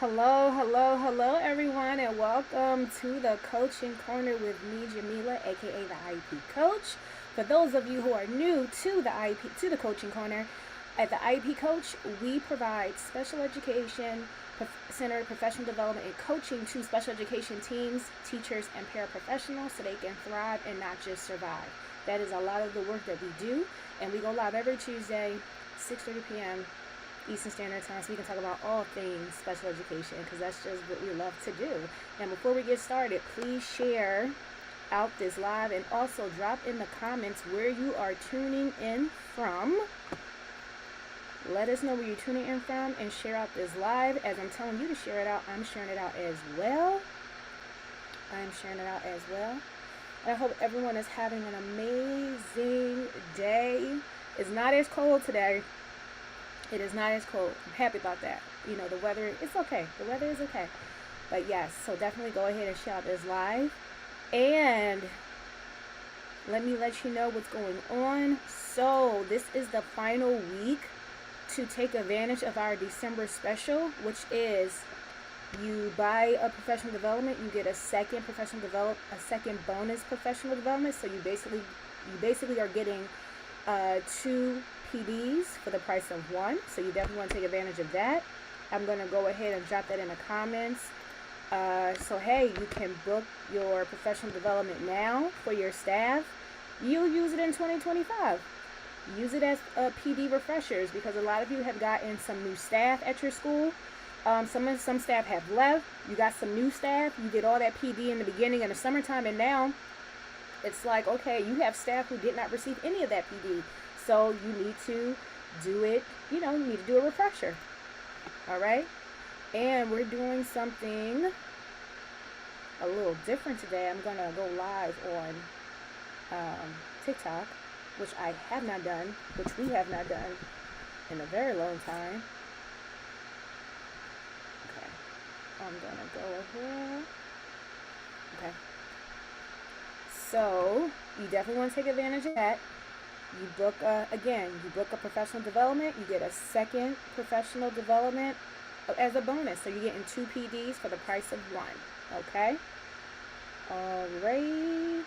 Hello, everyone, and welcome to the Coaching Corner with me, Jamila, aka the IEP Coach. For those of you who are new to the the Coaching Corner, at the IEP Coach, we provide special education centered professional development and coaching to special education teams, teachers, and paraprofessionals so they can thrive and not just survive. That is a lot of the work that we do, and we go live every Tuesday, 6:30 p.m. Eastern Standard Time, so we can talk about all things special education because that's just what we love to do. And before we get started, please share out this live and also drop in the comments where you are tuning in from. Let us know where you're tuning in from and share out this live. As I'm telling you to share it out, I'm sharing it out as well. And I hope everyone is having an amazing day. It's not as cold today. It is not as cold. I'm happy about that. You know, the weather, it's okay. The weather is okay. But yes, so definitely go ahead and share out this live. And let me let you know what's going on. So this is the final week to take advantage of our December special, which is you buy a professional development, you get a second bonus professional development. So you basically are getting 2 PDs for the price of 1, so you definitely want to take advantage of that. I'm going to go ahead and drop that in the comments. So hey, you can book your professional development now for your staff. You'll use it in 2025. Use it as PD refreshers because a lot of you have gotten some new staff at your school. Some staff have left. You got some new staff. You did all that PD in the beginning in the summertime, and now it's like, okay, you have staff who did not receive any of that PD. So you need to do it, you need to do a refresher. All right. And we're doing something a little different today. I'm going to go live on TikTok, which I have not done, which we have not done in a very long time. Okay. I'm going to go ahead. Okay. So you definitely want to take advantage of that. You book a professional development, you get a second professional development as a bonus. So you're getting 2 PDs for the price of 1. Okay? All right.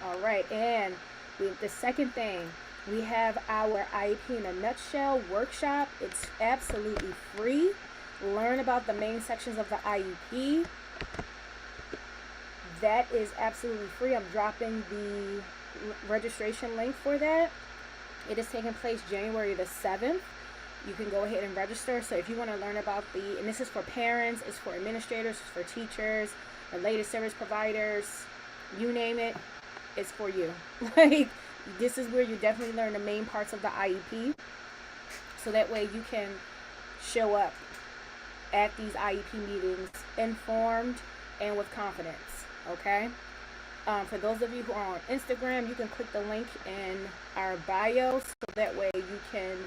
All right. And the second thing, we have our IEP in a nutshell workshop. It's absolutely free. Learn about the main sections of the IEP. That is absolutely free. I'm dropping the registration link for that. It is taking place January the 7th. You can go ahead and register. So if you want to learn about and this is for parents, it's for administrators, it's for teachers, related service providers, you name it, it's for you. Like, this is where you definitely learn the main parts of the IEP. So that way you can show up at these IEP meetings informed and with confidence. Okay. For those of you who are on Instagram, you can click the link in our bio so that way you can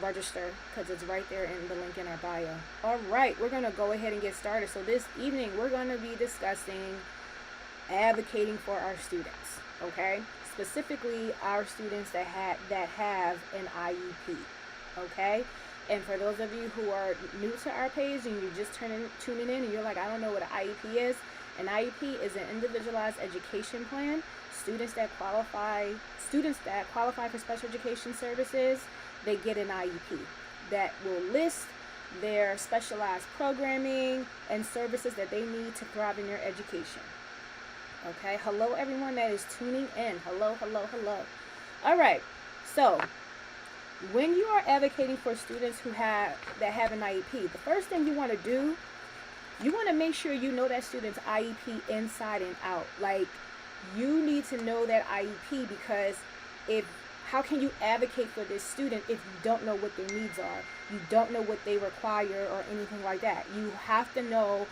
register because it's right there in the link in our bio. All right, we're going to go ahead and get started. So this evening, we're going to be discussing advocating for our students. Okay, specifically our students that have an IEP. Okay. And for those of you who are new to our page and you're just tuning in and you're like, I don't know what an IEP is. An IEP is an individualized education plan. Students that qualify for special education services, they get an IEP that will list their specialized programming and services that they need to thrive in their education. Okay, hello everyone that is tuning in. Hello. All right, so when you are advocating for students that have an IEP, the first thing you want to do, you want to make sure you know that student's IEP inside and out. Like, you need to know that IEP because how can you advocate for this student if you don't know what their needs are? You don't know what they require or anything like that. You have to know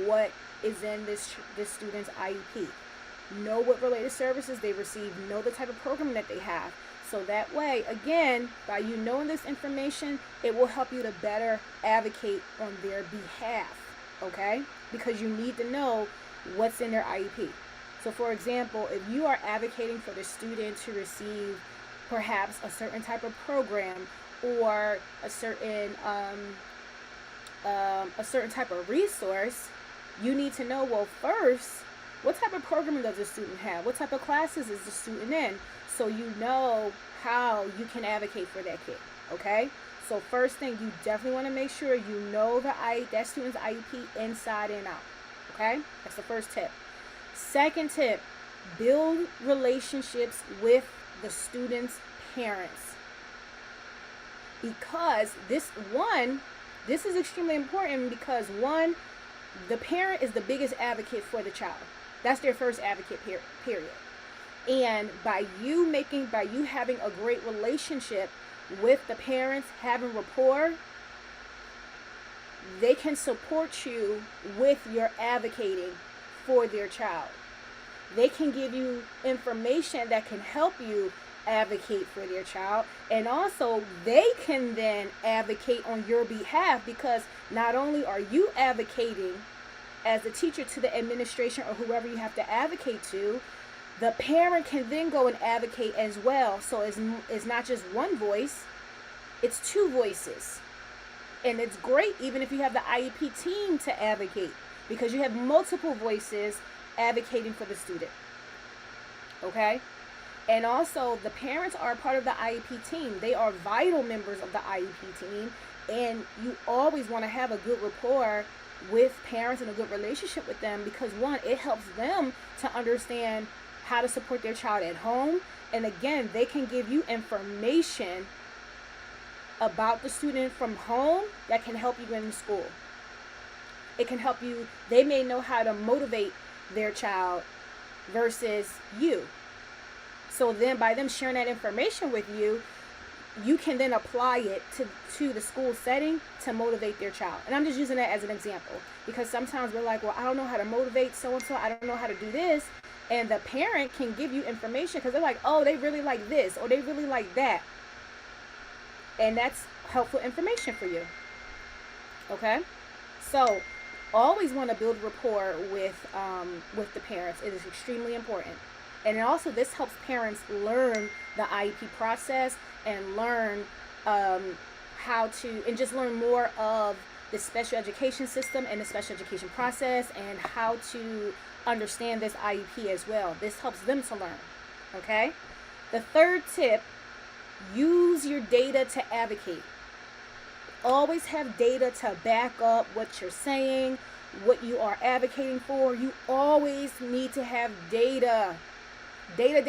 what is in this student's IEP. Know what related services they receive. Know the type of program that they have. So that way, again, by you knowing this information, it will help you to better advocate on their behalf. Okay? Because you need to know what's in their IEP. So for example, if you are advocating for the student to receive perhaps a certain type of program or a certain type of resource, you need to know, well, first, what type of programming does the student have? What type of classes is the student in? So you know how you can advocate for that kid, okay? So first thing, you definitely want to make sure you know that student's IEP inside and out, okay? That's the first tip. Second tip, build relationships with the student's parents. Because this is extremely important because one, the parent is the biggest advocate for the child. That's their first advocate period. And by you having a great relationship with the parents, having rapport, they can support you with your advocating for their child. They can give you information that can help you advocate for their child, and also they can then advocate on your behalf, because not only are you advocating as a teacher to the administration or whoever you have to advocate to, the parent can then go and advocate as well. So it's not just one voice, it's two voices. And it's great even if you have the IEP team to advocate, because you have multiple voices advocating for the student. Okay? And also, the parents are part of the IEP team. They are vital members of the IEP team. And you always want to have a good rapport with parents and a good relationship with them, because one, it helps them to understand how to support their child at home. And again, they can give you information about the student from home that can help you in school. It can help you. They may know how to motivate their child versus you. So then by them sharing that information with you, you can then apply it to the school setting to motivate their child. And I'm just using that as an example, because sometimes we're like, well, I don't know how to motivate so-and-so. I don't know how to do this. And the parent can give you information because they're like, oh, they really like this or they really like that. And that's helpful information for you. Okay? So always want to build rapport with the parents. It is extremely important. And also this helps parents learn the IEP process and learn just learn more of the special education system and the special education process and how to understand this IEP as well. This helps them to learn. Okay? The third tip, use your data to advocate. Always have data to back up what you're saying, what you are advocating for. You always need to have data. Data.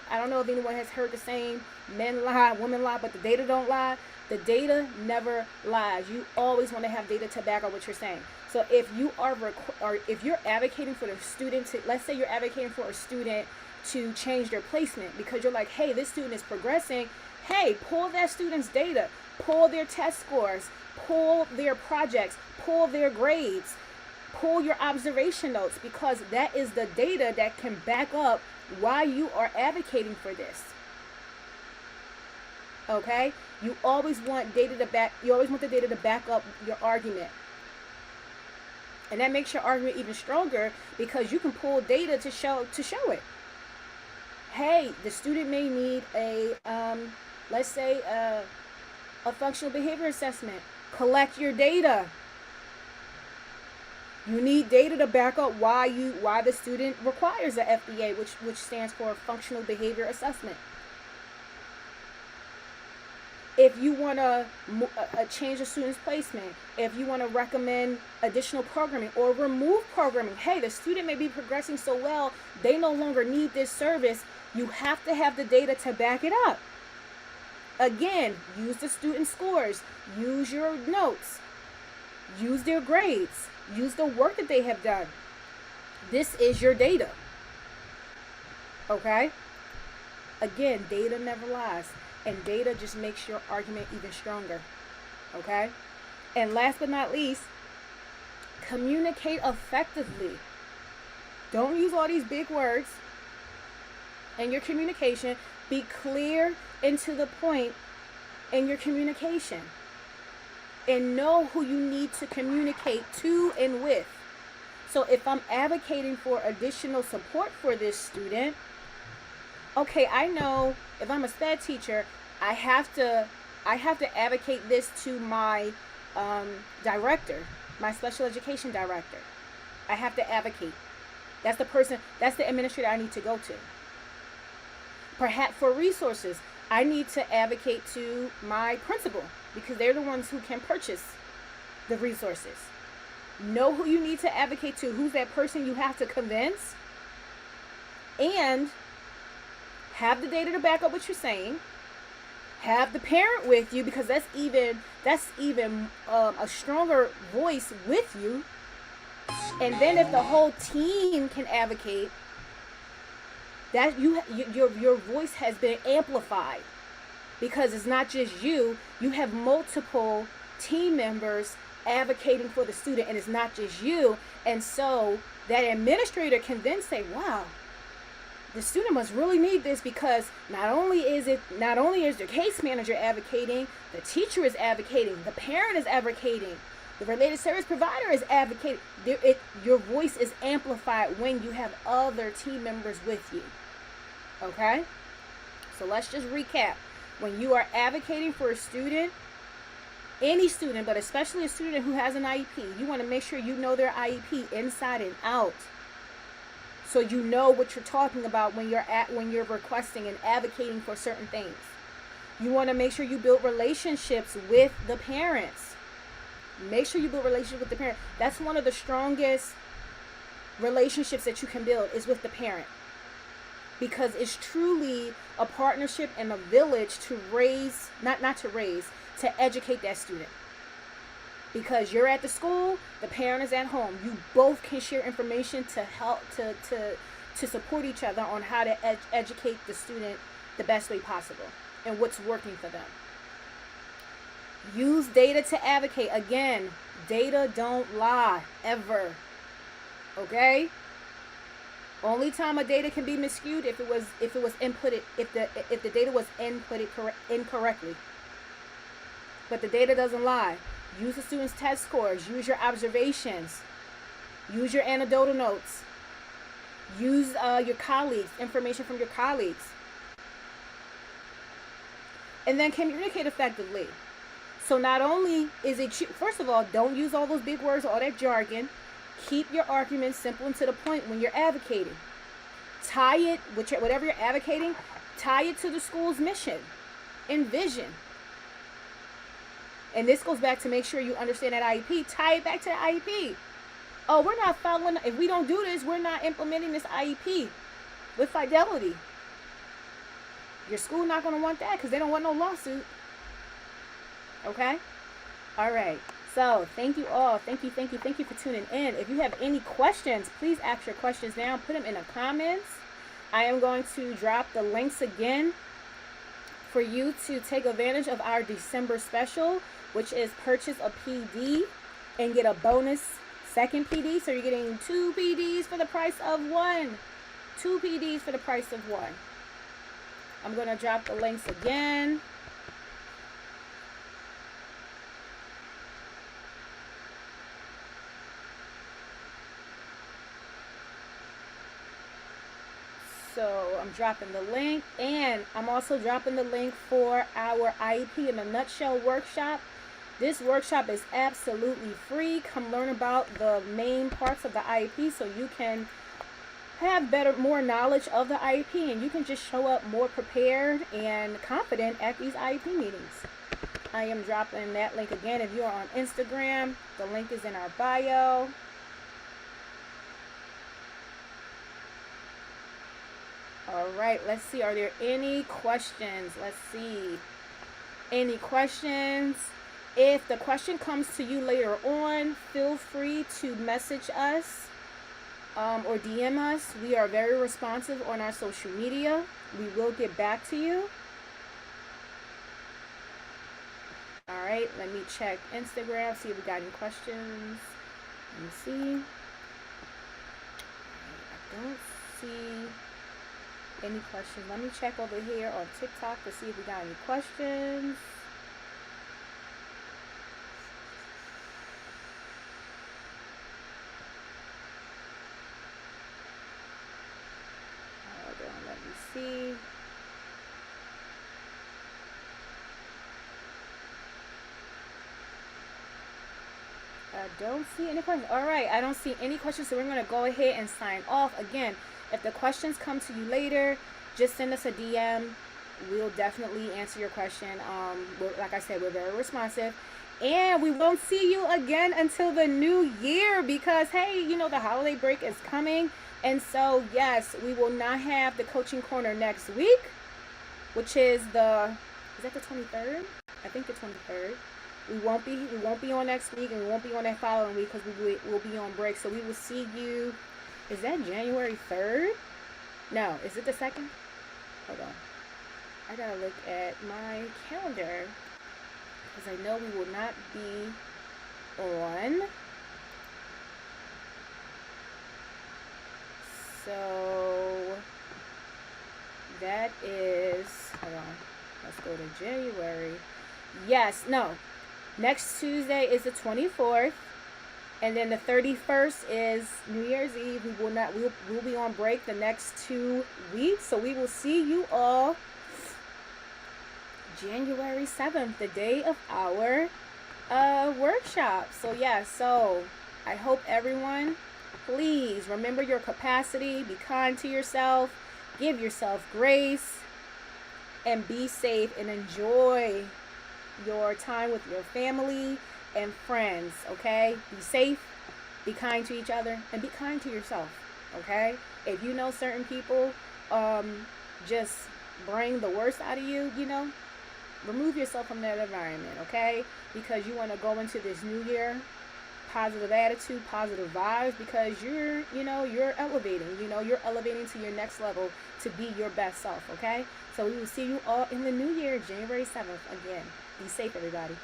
I don't know if anyone has heard the saying, men lie, women lie, but the data don't lie. The data never lies. You always want to have data to back up what you're saying. So if you're advocating for the student let's say you're advocating for a student to change their placement because you're like, hey, this student is progressing. Hey, pull that student's data, pull their test scores, pull their projects, pull their grades, pull your observation notes, because that is the data that can back up why you are advocating for this. Okay? You always want the data to back up your argument. And that makes your argument even stronger because you can pull data to show it. Hey, the student may need a functional behavior assessment. Collect your data. You need data to back up why the student requires a FBA, which stands for functional behavior assessment. If you want to change a student's placement, if you want to recommend additional programming or remove programming, hey, the student may be progressing so well, they no longer need this service. You have to have the data to back it up. Again, use the student scores, use your notes, use their grades, use the work that they have done. This is your data. Okay? Again, data never lies. And data just makes your argument even stronger. Okay? And last but not least, communicate effectively. Don't use all these big words in your communication. Be clear and to the point in your communication. And know who you need to communicate to and with. So if I'm advocating for additional support for this student, okay, I know if I'm a Sped teacher, I have to I have to advocate this to my director, my special education director. I have to advocate. That's the person, that's the administrator I need to go to. Perhaps for resources, I need to advocate to my principal because they're the ones who can purchase the resources. Know who you need to advocate to, who's that person you have to convince, and have the data to back up what you're saying. Have the parent with you because that's even a stronger voice with you. And then if the whole team can advocate, that your voice has been amplified because it's not just you. You have multiple team members advocating for the student, and it's not just you. And so that administrator can then say, wow, the student must really need this, because not only is the case manager advocating, the teacher is advocating, the parent is advocating, the related service provider is advocating. Your voice is amplified when you have other team members with you. Okay? So let's just recap. When you are advocating for a student, any student, but especially a student who has an IEP, you want to make sure you know their IEP inside and out. So you know what you're talking about when you're requesting and advocating for certain things. You want to make sure you build relationships with the parents. Make sure you build relationships with the parent. That's one of the strongest relationships that you can build, is with the parent. Because it's truly a partnership and a village to raise, to educate that student. Because you're at the school, the parent is at home. You both can share information to help to support each other on how to educate the student the best way possible and what's working for them. Use data to advocate. Again, data don't lie ever. Okay? Only time a data can be miscued if it was inputted, if the data was inputted incorrectly. But the data doesn't lie. Use the student's test scores. Use your observations. Use your anecdotal notes. Use your colleagues, information from your colleagues. And then communicate effectively. So not only is it, first of all, don't use all those big words, all that jargon. Keep your arguments simple and to the point when you're advocating. Tie it, whatever you're advocating, tie it to the school's mission and vision. And this goes back to make sure you understand that IEP. Tie it back to the IEP. Oh, we're not following. If we don't do this, we're not implementing this IEP with fidelity. Your school not going to want that because they don't want no lawsuit. Okay? All right. So thank you all. Thank you for tuning in. If you have any questions, please ask your questions down. Put them in the comments. I am going to drop the links again for you to take advantage of our December special, which is purchase a PD and get a bonus second PD. So you're getting 2 PDs for the price of 1. 2 PDs for the price of 1. I'm going to drop the links again. So I'm dropping the link, and I'm also dropping the link for our IEP in a Nutshell workshop. This workshop is absolutely free. Come learn about the main parts of the IEP so you can have more knowledge of the IEP, and you can just show up more prepared and confident at these IEP meetings. I am dropping that link again. If you are on Instagram, the link is in our bio. All right, let's see. Are there any questions? Let's see. Any questions? If the question comes to you later on, feel free to message us or DM us. We are very responsive on our social media. We will get back to you. All right, let me check Instagram, see if we got any questions. Let me see. I don't see any questions. Let me check over here on TikTok to see if we got any questions. Hold on, let me see. don't see any questions. All right, I don't see any questions, so we're going to go ahead and sign off. Again, if the questions come to you later, just send us a DM. We'll definitely answer your question. Like I said, we're very responsive. And we won't see you again until the new year because, hey, the holiday break is coming. And so, yes, we will not have the coaching corner next week, which is that the 23rd? I think the 23rd. We won't be on next week, and we won't be on that following week because we'll be on break. So we will see you. Is that January 3rd? No, is it the 2nd? Hold on. I gotta look at my calendar because I know we will not be on. So that is, hold on, let's go to January. Yes, no. Next Tuesday is the 24th. And then the 31st is New Year's Eve. We'll be on break the next 2 weeks. So we will see you all January 7th, the day of our workshop. So yeah, so I hope everyone, please remember your capacity, be kind to yourself, give yourself grace, and be safe and enjoy your time with your family and friends, okay? Be safe, be kind to each other, and be kind to yourself, okay? If you know certain people just bring the worst out of you, remove yourself from that environment, okay? Because you want to go into this new year, positive attitude, positive vibes, because you're elevating, you're elevating to your next level to be your best self, okay? So we will see you all in the new year, January 7th. Again, be safe, everybody.